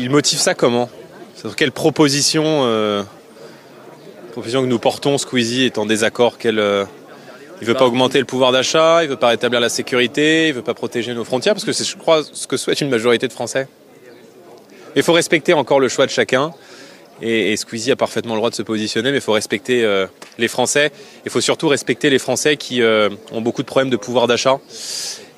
Il motive ça comment? C'est-à-dire quelle proposition que nous portons, Squeezie est en désaccord, il ne veut pas augmenter le pouvoir d'achat, il ne veut pas rétablir la sécurité, il ne veut pas protéger nos frontières, parce que c'est, je crois, ce que souhaite une majorité de Français. Il faut respecter encore le choix de chacun, et Squeezie a parfaitement le droit de se positionner, mais il faut respecter les Français. Il faut surtout respecter les Français qui ont beaucoup de problèmes de pouvoir d'achat,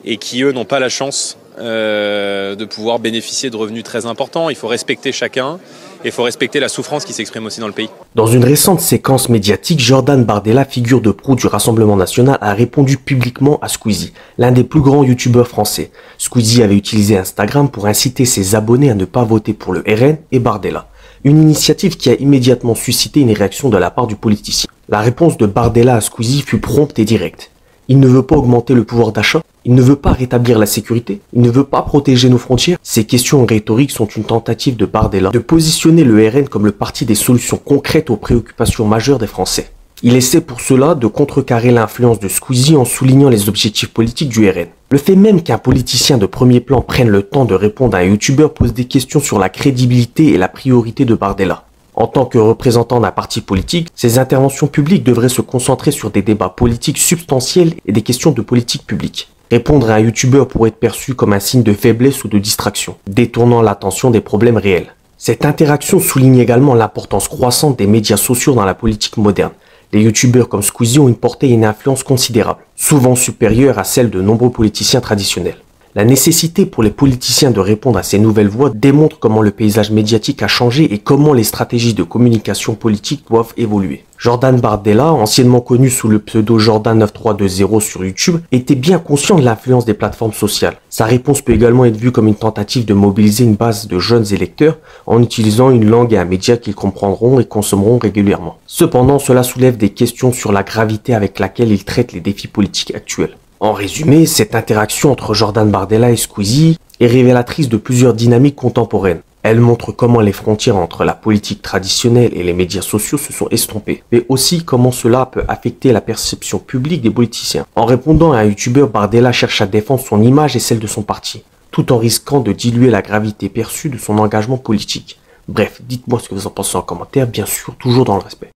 et qui, eux, n'ont pas la chance de pouvoir bénéficier de revenus très importants. Il faut respecter chacun et il faut respecter la souffrance qui s'exprime aussi dans le pays. Dans une récente séquence médiatique, Jordan Bardella, figure de proue du Rassemblement national, a répondu publiquement à Squeezie, l'un des plus grands youtubeurs français. Squeezie avait utilisé Instagram pour inciter ses abonnés à ne pas voter pour le RN et Bardella. Une initiative qui a immédiatement suscité une réaction de la part du politicien. La réponse de Bardella à Squeezie fut prompte et directe. Il ne veut pas augmenter le pouvoir d'achat, il ne veut pas rétablir la sécurité, il ne veut pas protéger nos frontières. Ces questions rhétoriques sont une tentative de Bardella de positionner le RN comme le parti des solutions concrètes aux préoccupations majeures des Français. Il essaie pour cela de contrecarrer l'influence de Squeezie en soulignant les objectifs politiques du RN. Le fait même qu'un politicien de premier plan prenne le temps de répondre à un youtubeur pose des questions sur la crédibilité et la priorité de Bardella. En tant que représentant d'un parti politique, ses interventions publiques devraient se concentrer sur des débats politiques substantiels et des questions de politique publique. Répondre à un youtubeur pourrait être perçu comme un signe de faiblesse ou de distraction, détournant l'attention des problèmes réels. Cette interaction souligne également l'importance croissante des médias sociaux dans la politique moderne. Les youtubeurs comme Squeezie ont une portée et une influence considérables, souvent supérieure à celle de nombreux politiciens traditionnels. La nécessité pour les politiciens de répondre à ces nouvelles voix démontre comment le paysage médiatique a changé et comment les stratégies de communication politique doivent évoluer. Jordan Bardella, anciennement connu sous le pseudo Jordan9320 sur YouTube, était bien conscient de l'influence des plateformes sociales. Sa réponse peut également être vue comme une tentative de mobiliser une base de jeunes électeurs en utilisant une langue et un média qu'ils comprendront et consommeront régulièrement. Cependant, cela soulève des questions sur la gravité avec laquelle il traite les défis politiques actuels. En résumé, cette interaction entre Jordan Bardella et Squeezie est révélatrice de plusieurs dynamiques contemporaines. Elle montre comment les frontières entre la politique traditionnelle et les médias sociaux se sont estompées, mais aussi comment cela peut affecter la perception publique des politiciens. En répondant à un youtubeur, Bardella cherche à défendre son image et celle de son parti, tout en risquant de diluer la gravité perçue de son engagement politique. Bref, dites-moi ce que vous en pensez en commentaire, bien sûr, toujours dans le respect.